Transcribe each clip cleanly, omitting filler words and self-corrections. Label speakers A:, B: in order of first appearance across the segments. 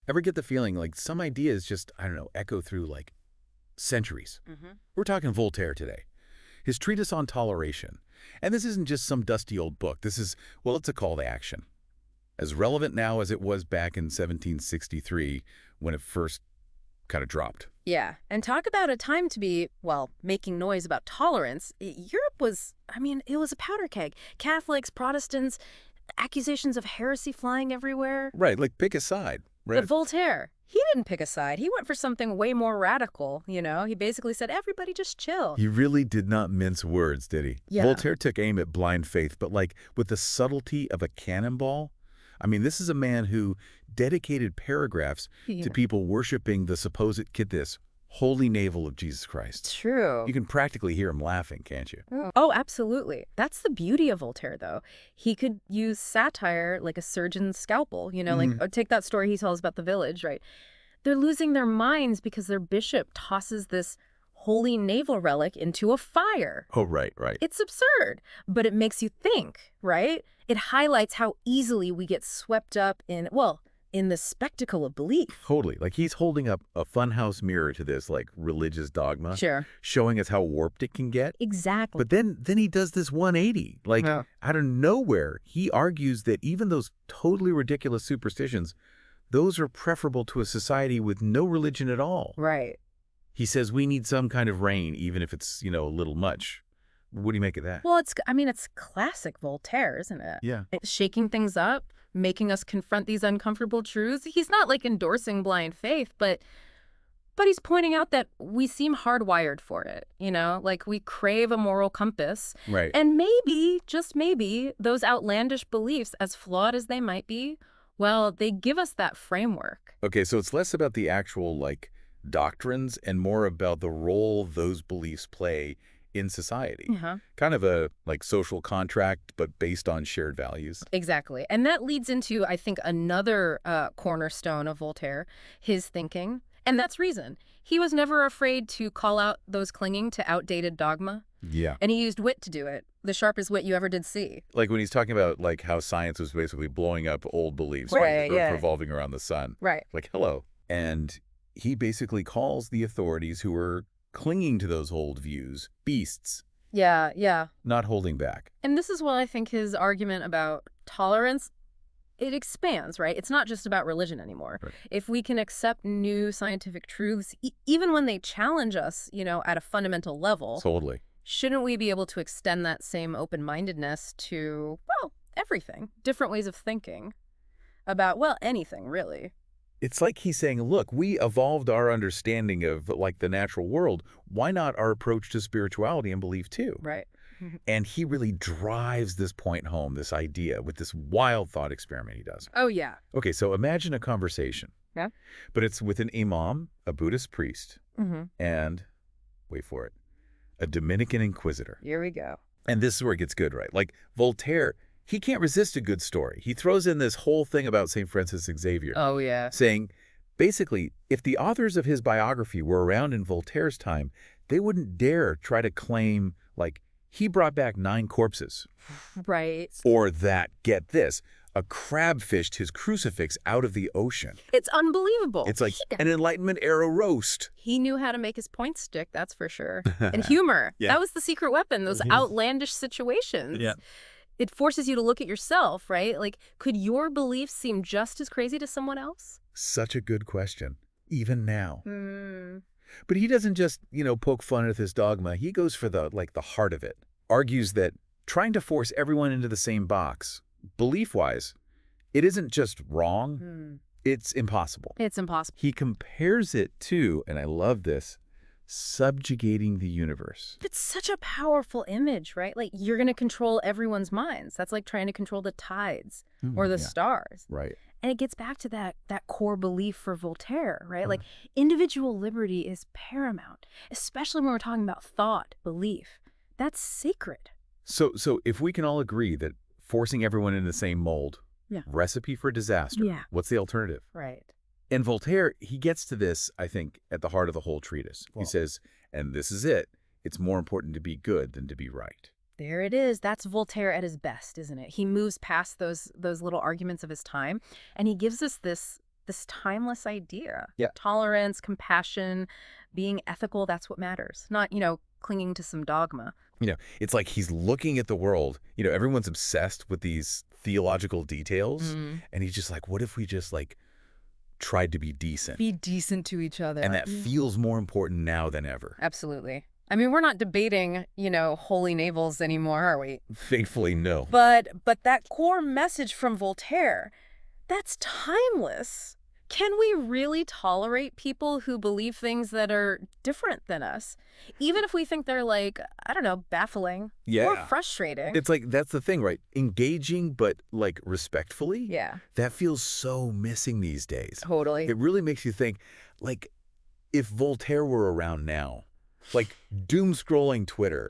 A: Ever get the feeling like some ideas just, I don't know, echo through like centuries? We're talking Voltaire today. His treatise on toleration. And this isn't just some dusty old book. This is, well, it's a call to action. As relevant now as it was back in 1763 when it first kind of dropped.
B: Yeah, and talk about a time to be, well, making noise about tolerance. Europe was, I mean, it was a powder keg. Catholics, Protestants, accusations of heresy flying everywhere.
A: Right, like pick a side. Right.
B: But Voltaire, he didn't pick a side. He went for something way more radical, you know? He basically said, everybody just chill.
A: He really did not mince words, did he?
B: Yeah.
A: Voltaire took aim at blind faith, but like with the subtlety of a cannonball. I mean, this is a man who dedicated paragraphs to people worshiping the supposed, get this, holy navel of Jesus Christ.
B: True.
A: You can practically hear him laughing, can't you?
B: Oh, absolutely. That's the beauty of Voltaire, though. He could use satire like a surgeon's scalpel, you know, like take that story he tells about the village, right? They're losing their minds because their bishop tosses this holy navel relic into a fire.
A: Oh, right, right.
B: It's absurd, but it makes you think, right? It highlights how easily we get swept up in, well, in the spectacle of belief.
A: Totally. Like he's holding up a funhouse mirror to this like religious dogma.
B: Sure.
A: Showing us how warped it can get.
B: Exactly.
A: But then he does this 180. Like out of nowhere, he argues that even those totally ridiculous superstitions, those are preferable to a society with no religion at all.
B: Right.
A: He says we need some kind of rain, even if it's, you know, a little much. What do you make of that?
B: Well, it's classic Voltaire, isn't it?
A: Yeah.
B: It's shaking things up, making us confront these uncomfortable truths. He's not like endorsing blind faith, but he's pointing out that we seem hardwired for it, you know? Like we crave a moral compass.
A: Right.
B: And maybe, just maybe, those outlandish beliefs, as flawed as they might be, well, they give us that framework.
A: Okay, so it's less about the actual, like, doctrines and more about the role those beliefs play in society. Kind of a like social contract, but based on shared values.
B: Exactly. And that leads into, I think, another cornerstone of Voltaire, his thinking. And that's reason. He was never afraid to call out those clinging to outdated dogma.
A: Yeah.
B: And he used wit to do it. The sharpest wit you ever did see.
A: Like when he's talking about like how science was basically blowing up old beliefs,
B: right, yeah.
A: revolving around the sun.
B: Right.
A: Like, hello. And he basically calls the authorities who are clinging to those old views beasts.
B: Yeah, yeah.
A: Not holding back.
B: And this is why I think his argument about tolerance, it expands, right? It's not just about religion anymore.
A: Right.
B: If we can accept new scientific truths, even when they challenge us, you know, at a fundamental level,
A: Totally.
B: Shouldn't we be able to extend that same open-mindedness to, well, everything, different ways of thinking about, well, anything, really?
A: It's like he's saying, look, we evolved our understanding of like the natural world. Why not our approach to spirituality and belief too?
B: Right.
A: And he really drives this point home, this idea with this wild thought experiment he does.
B: Oh, yeah.
A: Okay, so imagine a conversation.
B: Yeah.
A: But it's with an imam, a Buddhist priest, and, wait for it, a Dominican inquisitor.
B: Here we go.
A: And this is where it gets good, right? Like Voltaire, he can't resist a good story. He throws in this whole thing about St. Francis Xavier.
B: Oh, yeah.
A: Saying, basically, if the authors of his biography were around in Voltaire's time, they wouldn't dare try to claim, like, he brought back 9 corpses.
B: Right.
A: Or that, get this, a crab fished his crucifix out of the ocean.
B: It's unbelievable.
A: It's like an Enlightenment era roast.
B: He knew how to make his point stick, that's for sure. And humor.
A: Yeah.
B: That was the secret weapon, those outlandish situations.
A: Yeah.
B: It forces you to look at yourself, right? Like, could your beliefs seem just as crazy to someone else?
A: Such a good question, even now. But he doesn't just, you know, poke fun at this dogma. He goes for the heart of it. Argues that trying to force everyone into the same box, belief-wise, it isn't just wrong, it's impossible.
B: It's impossible.
A: He compares it to, and I love this, subjugating the universe.
B: It's such a powerful image, right? Like, you're going to control everyone's minds. That's like trying to control the tides or the stars.
A: Right.
B: And it gets back to that core belief for Voltaire, right? Like, individual liberty is paramount, especially when we're talking about thought, belief. That's sacred.
A: So if we can all agree that forcing everyone in the same mold, recipe for disaster, what's the alternative?
B: Right.
A: And Voltaire, he gets to this, I think, at the heart of the whole treatise. He says, and this is it, it's more important to be good than to be right.
B: There it is. That's Voltaire at his best, isn't it? He moves past those little arguments of his time, and he gives us this this timeless idea.
A: Yeah.
B: Tolerance, compassion, being ethical, that's what matters. Not, clinging to some dogma.
A: It's like he's looking at the world. Everyone's obsessed with these theological details. And he's just like, what if we just like tried to be decent?
B: Be decent to each other.
A: And that feels more important now than ever.
B: Absolutely. I mean, we're not debating, holy navels anymore, are we?
A: Thankfully, no.
B: But that core message from Voltaire, that's timeless. Can we really tolerate people who believe things that are different than us? Even if we think they're like, I don't know, baffling or frustrating.
A: It's like, that's the thing, right? Engaging, but like respectfully.
B: Yeah.
A: That feels so missing these days.
B: Totally.
A: It really makes you think, like, if Voltaire were around now, like doom scrolling Twitter,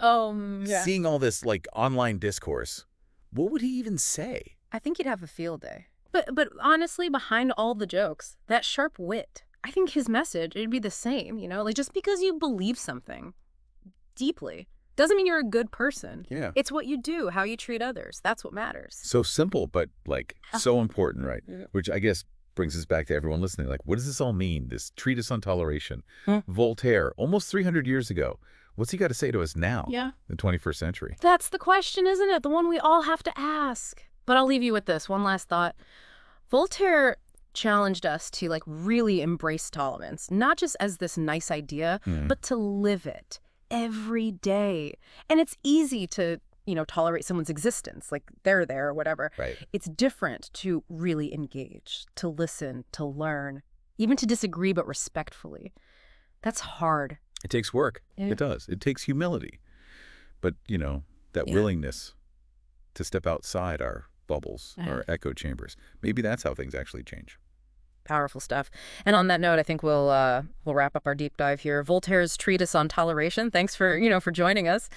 A: seeing all this like online discourse, what would he even say?
B: I think he'd have a field day. But honestly, behind all the jokes, that sharp wit, I think his message, it'd be the same, like just because you believe something deeply doesn't mean you're a good person.
A: Yeah.
B: It's what you do, how you treat others. That's what matters.
A: So simple, but like so important, right?
B: Yeah.
A: Which I guess brings us back to everyone listening. Like, what does this all mean? This treatise on toleration, Voltaire, almost 300 years ago. What's he got to say to us now in the 21st century?
B: That's the question, isn't it? The one we all have to ask. But I'll leave you with this one last thought. Voltaire challenged us to like really embrace tolerance, not just as this nice idea, but to live it every day. And it's easy to, tolerate someone's existence, like they're there or whatever.
A: Right.
B: It's different to really engage, to listen, to learn, even to disagree, but respectfully. That's hard.
A: It takes work. It does. It takes humility. But, that willingness to step outside our bubbles, our echo chambers. Maybe that's how things actually change.
B: Powerful stuff. And on that note, I think we'll wrap up our deep dive here. Voltaire's Treatise on Toleration. Thanks for, for joining us.